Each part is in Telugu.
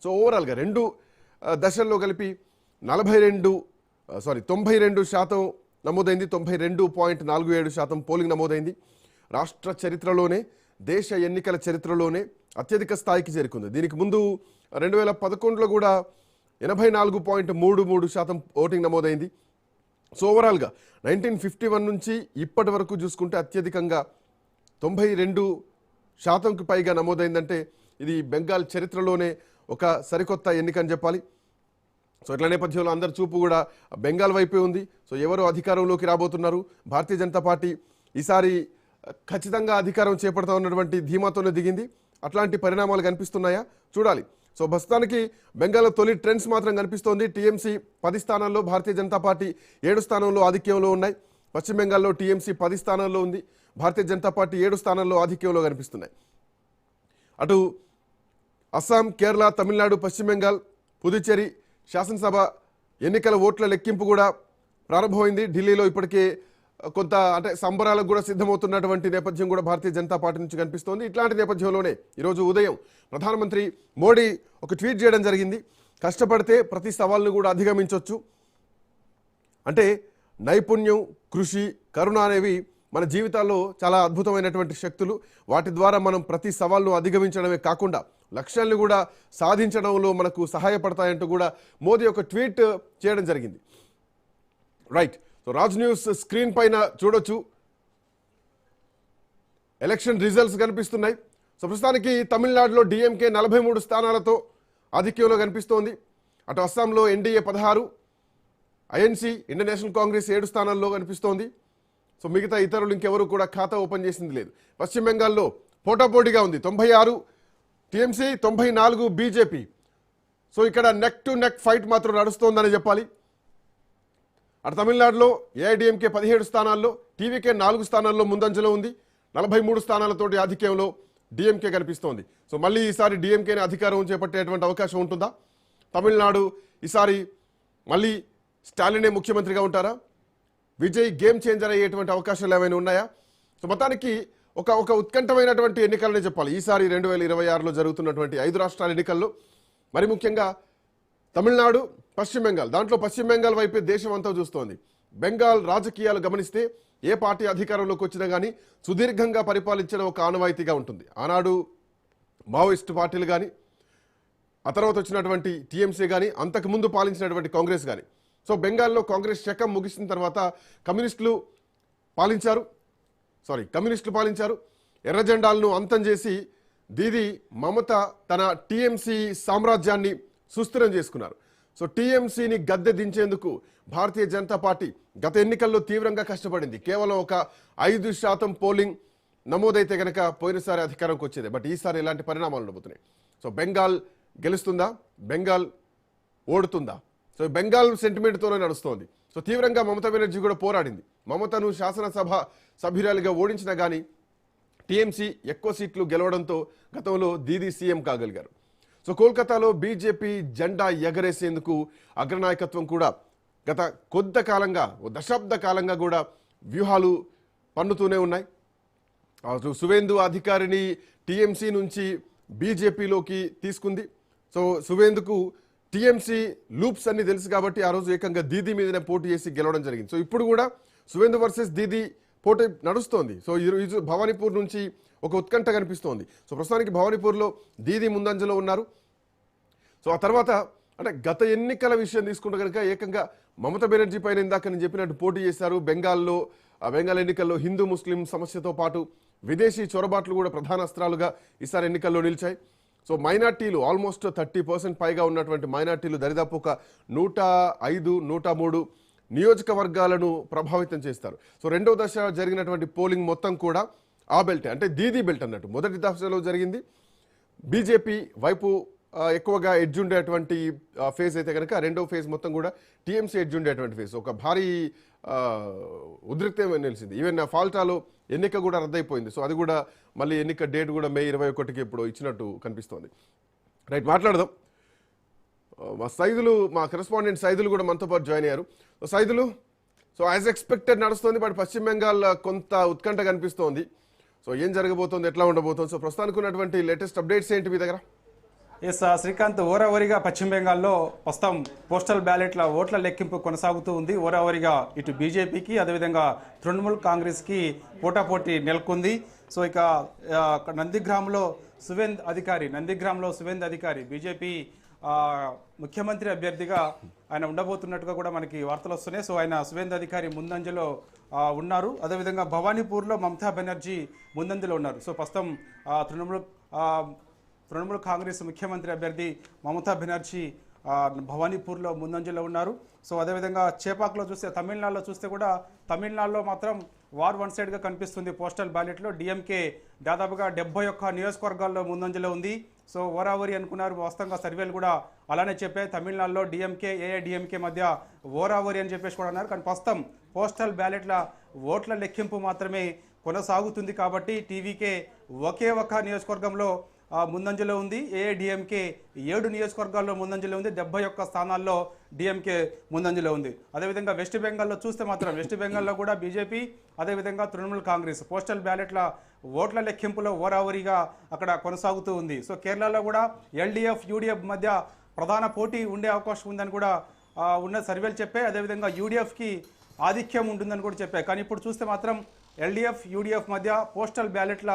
సో ఓవరాల్గా రెండు దశల్లో కలిపి 92% నమోదైంది. 92.47% పోలింగ్ నమోదైంది. రాష్ట్ర చరిత్రలోనే, దేశ ఎన్నికల చరిత్రలోనే అత్యధిక స్థాయికి చేరుకుంది. దీనికి ముందు 2011లో కూడా 84.33% ఓటింగ్ నమోదైంది. సో ఓవరాల్గా 1951 నుంచి ఇప్పటి వరకు చూసుకుంటే అత్యధికంగా 92%కి పైగా నమోదైందంటే ఇది బెంగాల్ చరిత్రలోనే ఒక సరికొత్త ఎన్నిక అని చెప్పాలి. సో ఇట్ల నేపథ్యంలో అందరి చూపు కూడా బెంగాల్ వైపే ఉంది. సో ఎవరు అధికారంలోకి రాబోతున్నారు? భారతీయ జనతా పార్టీ ఈసారి ఖచ్చితంగా అధికారం చేపడతా ఉన్నటువంటి ధీమాతోనే దిగింది. అట్లాంటి పరిణామాలు కనిపిస్తున్నాయా చూడాలి. సో ప్రస్తుతానికి బెంగాల్లో తొలి ట్రెండ్స్ మాత్రం కనిపిస్తోంది. టీఎంసీ 10 స్థానాల్లో, భారతీయ జనతా పార్టీ 7 స్థానంలో ఆధిక్యంలో ఉన్నాయి. పశ్చిమ బెంగాల్లో టీఎంసీ 10 స్థానాల్లో ఉంది, భారతీయ జనతా పార్టీ 7 స్థానాల్లో ఆధిక్యంలో కనిపిస్తున్నాయి. అటు అస్సాం, కేరళ, తమిళనాడు, పశ్చిమ బెంగాల్, పుదుచ్చేరి శాసనసభ ఎన్నికల ఓట్ల లెక్కింపు కూడా ప్రారంభమైంది. ఢిల్లీలో ఇప్పటికే కొంత సంబరాలకు కూడా సిద్ధమవుతున్నటువంటి నేపథ్యం కూడా భారతీయ జనతా పార్టీ నుంచి కనిపిస్తోంది. ఇట్లాంటి నేపథ్యంలోనే ఈరోజు ఉదయం ప్రధానమంత్రి మోడీ ఒక ట్వీట్ చేయడం జరిగింది. కష్టపడితే ప్రతి సవాల్ను కూడా అధిగమించవచ్చు. అంటే నైపుణ్యం, కృషి, కరుణ అనేవి మన జీవితాల్లో చాలా అద్భుతమైనటువంటి శక్తులు. వాటి ద్వారా మనం ప్రతి సవాల్ను అధిగమించడమే కాకుండా లక్ష్యాలను కూడా సాధించడంలో మనకు సహాయపడతాయంటూ కూడా మోదీ ఒక ట్వీట్ చేయడం జరిగింది. Right. So Raj news screen పైన చూడొచ్చు, ఎలక్షన్ రిజల్ట్స్ కనిపిస్తున్నాయి. సో ప్రస్తుతానికి తమిళనాడులో డిఎంకే 43 స్థానాలతో ఆధిక్యంలో కనిపిస్తోంది. అటు అస్సాంలో NDA 16, INC Indian national Congress 7 స్థానాల్లో కనిపిస్తోంది. సో మిగతా ఇతరులు ఇంకెవరు కూడా ఖాతా ఓపెన్ చేసింది లేదు. పశ్చిమ బెంగాల్లో పోటాపోటీగా ఉంది. 96 టీఎంసీ, 94 బీజేపీ. సో ఇక్కడ నెక్ టు నెక్ ఫైట్ మాత్రం నడుస్తోందని చెప్పాలి. అటు తమిళనాడులో ఏఐడిఎంకే 17 స్థానాల్లో, టీవీకే 4 స్థానాల్లో ముందంజలో ఉంది. 43 స్థానాలతోటి ఆధిక్యంలో డిఎంకే కనిపిస్తోంది. సో మళ్ళీ ఈసారి డిఎంకేని అధికారం చేపట్టేటువంటి అవకాశం ఉంటుందా? తమిళనాడు ఈసారి మళ్ళీ స్టాలినే ముఖ్యమంత్రిగా ఉంటారా? విజయ్ గేమ్ చేంజర్ అయ్యేటువంటి అవకాశాలు ఏమైనా ఉన్నాయా? సో మొత్తానికి ఒక ఉత్కంఠమైనటువంటి ఎన్నికలనే చెప్పాలి ఈసారి 2026లో జరుగుతున్నటువంటి 5 రాష్ట్రాల ఎన్నికల్లో. మరి ముఖ్యంగా తమిళనాడు, పశ్చిమ బెంగాల్, దాంట్లో పశ్చిమ బెంగాల్ వైపే దేశం అంతా చూస్తోంది. బెంగాల్ రాజకీయాలు గమనిస్తే ఏ పార్టీ అధికారంలోకి వచ్చినా కానీ సుదీర్ఘంగా పరిపాలించడం ఒక ఆనవాయితీగా ఉంటుంది. ఆనాడు మావోయిస్టు పార్టీలు కానీ, ఆ తర్వాత వచ్చినటువంటి టీఎంసీ కానీ, అంతకుముందు పాలించినటువంటి కాంగ్రెస్ కానీ. సో బెంగాల్లో కాంగ్రెస్ శకం ముగిసిన తర్వాత కమ్యూనిస్టులు పాలించారు. ఎర్ర జెండాలను అంతం చేసి దీది మమత తన టీఎంసీ సామ్రాజ్యాన్ని సుస్థిరం చేసుకున్నారు. సో టీఎంసీని గద్దె దించేందుకు భారతీయ జనతా పార్టీ గత ఎన్నికల్లో తీవ్రంగా కష్టపడింది. కేవలం ఒక 5% పోలింగ్ నమోదైతే కనుక పోయినసారి అధికారంకి వచ్చేది. బట్ ఈసారి ఇలాంటి పరిణామాలు ఉండబోతున్నాయి. సో బెంగాల్ గెలుస్తుందా? బెంగాల్ ఓడుతుందా? సో బెంగాల్ సెంటిమెంట్తోనే నడుస్తోంది. సో తీవ్రంగా మమతా బెనర్జీ కూడా పోరాడింది. మమతను శాసనసభ సభ్యురాలిగా ఓడించినా కానీ టీఎంసీ ఎక్కువ సీట్లు గెలవడంతో గతంలో దీదీ సీఎం కాగలిగారు. సో కోల్కతాలో బీజేపీ జెండా ఎగరేసేందుకు అగ్రనాయకత్వం కూడా గత కొద్ది కాలంగా, దశాబ్ద కాలంగా కూడా వ్యూహాలు పన్నుతూనే ఉన్నాయి. సువేందు అధికారిని టీఎంసీ నుంచి బీజేపీలోకి తీసుకుంది. సో సువేందుకు టీఎంసీ లూప్స్ అన్ని తెలుసు కాబట్టి ఆ రోజు ఏకంగా దీదీ మీదనే పోటీ చేసి గెలవడం జరిగింది. సో ఇప్పుడు కూడా సువేందు వర్సెస్ దీదీ పోటీ నడుస్తోంది. సో ఈరోజు భవానీపూర్ నుంచి ఒక ఉత్కంఠ కనిపిస్తోంది. సో ప్రస్తుతానికి భవానీపూర్లో దీదీ ముందంజలో ఉన్నారు. సో ఆ తర్వాత గత ఎన్నికల విషయం తీసుకుంటే కనుక ఏకంగా మమతా బెనర్జీ పైన ఇందాక నేను చెప్పినట్టు పోటీ చేశారు. బెంగాల్ ఎన్నికల్లో హిందూ ముస్లిం సమస్యతో పాటు విదేశీ చొరబాట్లు కూడా ప్రధాన అస్త్రాలుగా ఈసారి ఎన్నికల్లో నిలిచాయి. సో మైనార్టీలు ఆల్మోస్ట్ 30% పైగా ఉన్నటువంటి మైనార్టీలు దరిదాపు ఒక 105, 103 నియోజకవర్గాలను ప్రభావితం చేస్తారు. సో రెండో దశ జరిగినటువంటి పోలింగ్ మొత్తం కూడా ఆ బెల్ట్, అంటే దీదీ బెల్ట్ అన్నట్టు. మొదటి దశలో జరిగింది బీజేపీ వైపు ఎక్కువగా ఎడ్జ్ ఉండేటువంటి ఫేజ్ అయితే కనుక రెండో ఫేజ్ మొత్తం కూడా టీఎంసీ ఎడ్జ్ ఉండేటువంటి ఫేజ్. ఒక భారీ ఉద్రిక్తం నిలిచింది. ఈవెన్ ఫాల్టాలో ఎన్నిక కూడా రద్దయిపోయింది. సో అది కూడా మళ్ళీ ఎన్నిక డేట్ కూడా మే 21కి ఇప్పుడు ఇచ్చినట్టు కనిపిస్తోంది. రైట్, మాట్లాడదాం. మా కరెస్పాండెంట్ సైదులు కూడా మనతో పాటు జాయిన్ అయ్యారు. సైదులు, సో యాజ్ ఎక్స్పెక్టెడ్ నడుస్తుంది, బట్ పశ్చిమ బెంగాల్ కొంత ఉత్కంఠ కనిపిస్తోంది. సో ఏం జరగబోతోంది, ఎట్లా ఉండబోతోంది? సో ప్రస్తుతానికి ఉన్నటువంటి లేటెస్ట్ అప్డేట్స్ ఏంటి మీ దగ్గర? శ్రీకాంత్, ఓరావరిగా పశ్చిమ బెంగాల్లో ప్రస్తుతం పోస్టల్ బ్యాలెట్ల ఓట్ల లెక్కింపు కొనసాగుతూ ఉంది. ఓరావరిగా ఇటు బీజేపీకి అదేవిధంగా తృణమూల్ కాంగ్రెస్కి పోటాపోటీ నెలకొంది. సో ఇక నందిగ్రామ్లో సువేంద్ అధికారి బీజేపీ ముఖ్యమంత్రి అభ్యర్థిగా ఆయన ఉండబోతున్నట్టుగా కూడా మనకి వార్తలు వస్తున్నాయి. సో ఆయన సువేంద్ అధికారి ముందంజలో ఉన్నారు. అదేవిధంగా భవానీపూర్లో మమతా బెనర్జీ ముందంజలో ఉన్నారు. సో ప్రస్తుతం తృణమూల్ కాంగ్రెస్ ముఖ్యమంత్రి అభ్యర్థి మమతా బెనర్జీ భవానీపూర్లో ముందంజలో ఉన్నారు. సో అదేవిధంగా చేపాక్లో చూస్తే, తమిళనాడులో చూస్తే కూడా తమిళనాడులో మాత్రం వార్ వన్ సైడ్గా కనిపిస్తుంది. పోస్టల్ బ్యాలెట్లో డిఎంకే దాదాపుగా 71 నియోజకవర్గాల్లో ముందంజలో ఉంది. సో ఓరావరి అనుకున్నారు, వాస్తవంగా సర్వేలు కూడా అలానే చెప్పాయి. తమిళనాడులో డిఎంకే ఏఐడిఎంకే మధ్య ఓరావరి అని చెప్పేసి కూడా అన్నారు. కానీ ప్రస్తుతం పోస్టల్ బ్యాలెట్ల ఓట్ల లెక్కింపు మాత్రమే కొనసాగుతుంది. కాబట్టి టీవీకే ఒకే ఒక నియోజకవర్గంలో ముందంజలో ఉంది. ఏఐడిఎంకే 7 నియోజకవర్గాల్లో ముందంజలో ఉంది. 71 స్థానాల్లో డిఎంకే ముందంజలో ఉంది. అదేవిధంగా వెస్ట్ బెంగాల్లో చూస్తే మాత్రం వెస్ట్ బెంగాల్లో కూడా బీజేపీ అదేవిధంగా తృణమూల్ కాంగ్రెస్ పోస్టల్ బ్యాలెట్ల ఓట్ల లెక్కింపులో ఓరావరిగా అక్కడ కొనసాగుతూ ఉంది. సో కేరళలో కూడా ఎల్డీఎఫ్ యూడీఎఫ్ మధ్య ప్రధాన పోటీ ఉండే అవకాశం ఉందని కూడా ఉన్న సర్వేలు చెప్పాయి. అదేవిధంగా యూడీఎఫ్కి ఆధిక్యం ఉంటుందని కూడా చెప్పాయి. కానీ ఇప్పుడు చూస్తే మాత్రం ఎల్డీఎఫ్ యూడీఎఫ్ మధ్య పోస్టల్ బ్యాలెట్ల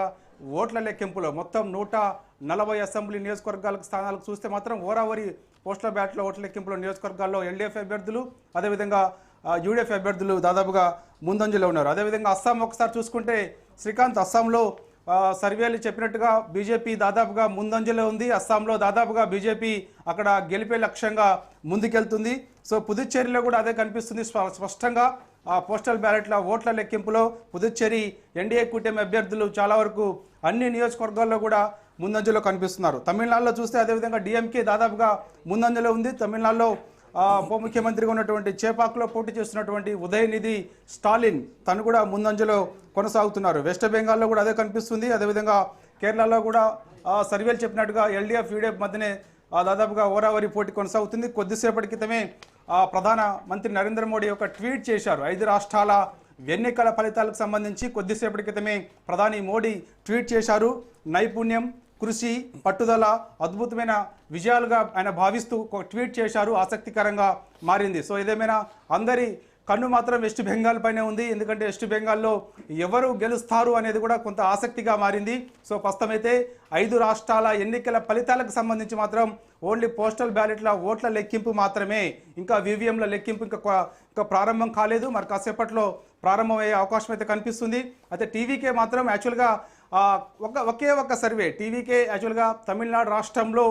ఓట్ల లెక్కింపులో మొత్తం 140 అసెంబ్లీ నియోజకవర్గాలకు స్థానాలకు చూస్తే మాత్రం ఓరావరి పోస్టల్ బ్యాలెట్ల ఓట్ల లెక్కింపులో నియోజకవర్గాల్లో ఎల్డీఎఫ్ అభ్యర్థులు అదేవిధంగా యూడీఎఫ్ అభ్యర్థులు దాదాపుగా ముందంజలో ఉన్నారు. అదేవిధంగా అస్సాం ఒకసారి చూసుకుంటే శ్రీకాంత్, అస్సాంలో సర్వేలు చెప్పినట్టుగా బీజేపీ దాదాపుగా ముందంజలో ఉంది. అస్సాంలో దాదాపుగా బీజేపీ అక్కడ గెలిపే లక్ష్యంగా ముందుకెళ్తుంది. సో పుదుచ్చేరిలో కూడా అదే కనిపిస్తుంది స్పష్టంగా. పోస్టల్ బ్యాలెట్ల ఓట్ల లెక్కింపులో పుదుచ్చేరి ఎన్డీఏ కూటమి అభ్యర్థులు చాలా వరకు అన్ని నియోజకవర్గాల్లో కూడా ముందంజలో కనిపిస్తున్నారు. తమిళనాడులో చూస్తే అదేవిధంగా డిఎంకే దాదాపుగా ముందంజలో ఉంది. తమిళనాడులో ఉప ముఖ్యమంత్రిగా ఉన్నటువంటి చేపాక్లో పోటీ చేస్తున్నటువంటి ఉదయనిధి స్టాలిన్ తను కూడా ముందంజలో కొనసాగుతున్నారు. వెస్ట్ బెంగాల్లో కూడా అదే కనిపిస్తుంది. అదేవిధంగా కేరళలో కూడా సర్వేలు చెప్పినట్టుగా ఎల్డీఎఫ్ యూడీఎఫ్ మధ్యనే దాదాపుగా ఓరావరి పోటీ కొనసాగుతుంది. కొద్దిసేపటి క్రితమే ప్రధాన మంత్రి నరేంద్ర మోడీ ఒక ట్వీట్ చేశారు. 5 రాష్ట్రాల ఎన్నికల ఫలితాలకు సంబంధించి కొద్దిసేపటి క్రితమే ప్రధాని మోడీ ట్వీట్ చేశారు. నైపుణ్యం, కృషి, పట్టుదల అద్భుతమైన విజయాలుగా ఆయన భావిస్తూ ఒక ట్వీట్ చేశారు. ఆసక్తికరంగా మారింది. సో ఏదేమైనా అందరి కన్ను మాత్రం వెస్ట్ బెంగాల్ పైనే ఉంది. ఎందుకంటే వెస్ట్ బెంగాల్లో ఎవరు గెలుస్తారు అనేది కూడా కొంత ఆసక్తిగా మారింది. సో ప్రస్తుతం అయితే 5 రాష్ట్రాల ఎన్నికల ఫలితాలకు సంబంధించి మాత్రం ఓన్లీ పోస్టల్ బ్యాలెట్ల ఓట్ల లెక్కింపు మాత్రమే, ఇంకా వీవీఎంల లెక్కింపు ఇంకా ప్రారంభం కాలేదు. మరి కాసేపట్లో ప్రారంభమయ్యే అవకాశం అయితే కనిపిస్తుంది. అయితే టీవీకే మాత్రం యాక్చువల్గా ఒకే ఒక సర్వే టీవీకే యాక్చువల్గా తమిళనాడు రాష్ట్రంలో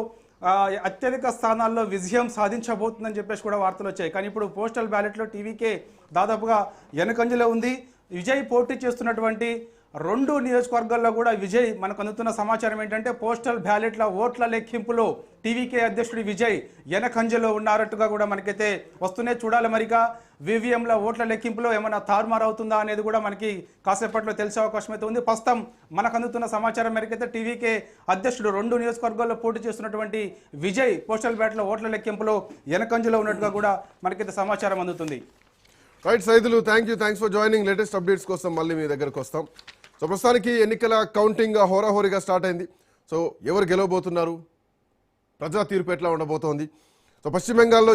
అత్యధిక స్థానాల్లో విజయం సాధించబోతుందని చెప్పేసి కూడా వార్తలు వచ్చాయి. కానీ ఇప్పుడు పోస్టల్ బ్యాలెట్లో టీవీకే దాదాపుగా వెనుకంజలో ఉంది. విజయ్ పోటీ చేస్తున్నటువంటి 2 నియోజకవర్గాల్లో కూడా విజయ్ మనకు అందుతున్న సమాచారం ఏంటంటే పోస్టల్ బ్యాలెట్ల ఓట్ల లెక్కింపులో టీవీకే అధ్యక్షుడు విజయ్ వెనకంజలో ఉన్నారట్టుగా కూడా మనకైతే వస్తూనే చూడాలి. మరిగా వీవీఎంల ఓట్ల లెక్కింపులో ఏమైనా తారుమారు అవుతుందా అనేది కూడా మనకి కాసేపట్లో తెలిసే అవకాశం అయితే ఉంది. ప్రస్తుతం మనకు అందుతున్న సమాచారం మేరకైతే టీవీకే అధ్యక్షుడు 2 నియోజకవర్గాల్లో పోటీ చేస్తున్నటువంటి విజయ్ పోస్టల్ బ్యాలెట్ల ఓట్ల లెక్కింపులో వెనకంజలో ఉన్నట్టుగా కూడా మనకైతే సమాచారం అందుతుంది. Right Saidulu, thanks for joining. Latest updates కోసం మళ్ళీ మీ దగ్గరకు వస్తాం. సో ప్రస్తుతానికి ఎన్నికల కౌంటింగ్ హోరాహోరీగా స్టార్ట్ అయింది. సో ఎవరు గెలవబోతున్నారు, ప్రజా తీర్పు ఎట్లా ఉండబోతోంది? సో పశ్చిమ బెంగాల్లో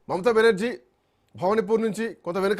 మమతా బెనర్జీ భవానీపూర్ నుంచి కొంత వెనుక